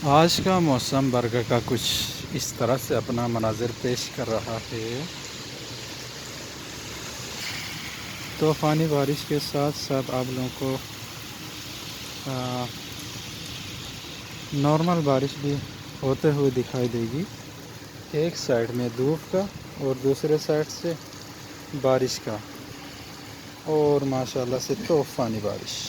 آج کا موسم برگا کا کچھ اس طرح سے اپنا مناظر پیش کر رہا ہے۔ طوفانی بارش کے ساتھ ساتھ آپ لوگوں کو نارمل بارش بھی ہوتے ہوئے دکھائی دے گی۔ ایک سائڈ میں دھوپ کا اور دوسرے سائڈ سے بارش کا، اور ماشاءاللہ سے طوفانی بارش۔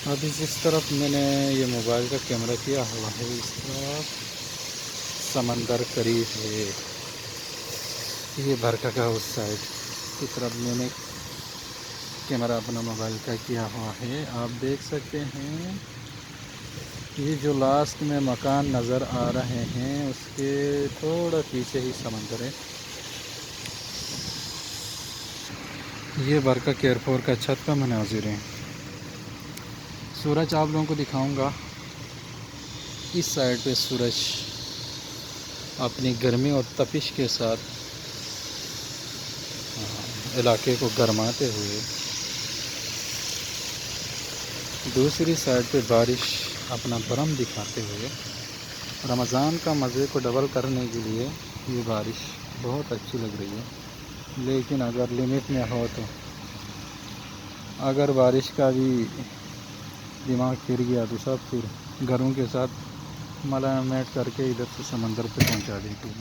ابھی جس طرف میں نے یہ موبائل کا کیمرہ کیا ہوا ہے، اس طرف سمندر قریب ہے۔ یہ برکھا کا اس سائڈ کی طرف میں نے کیمرہ اپنا موبائل کا کیا ہوا ہے۔ آپ دیکھ سکتے ہیں یہ جو لاسٹ میں مکان نظر آ رہے ہیں اس کے تھوڑا پیچھے ہی سمندر ہے۔ یہ برکھا کیئر فور کا چھت کا مناظر ہے۔ سورج آپ لوگوں کو دکھاؤں گا۔ اس سائڈ پہ سورج اپنی گرمی اور تپش کے ساتھ علاقے کو گرماتے ہوئے، دوسری سائڈ پہ بارش اپنا برم دکھاتے ہوئے، رمضان کا مزے کو ڈبل کرنے کے لیے یہ بارش بہت اچھی لگ رہی ہے۔ لیکن اگر لمٹ میں ہو تو اگر بارش کا بھی دماغ پھر گیا تو سب پھر گھروں کے ساتھ ملا میٹ کر کے ادھر سے سمندر پہ پہنچا دیتی ہے۔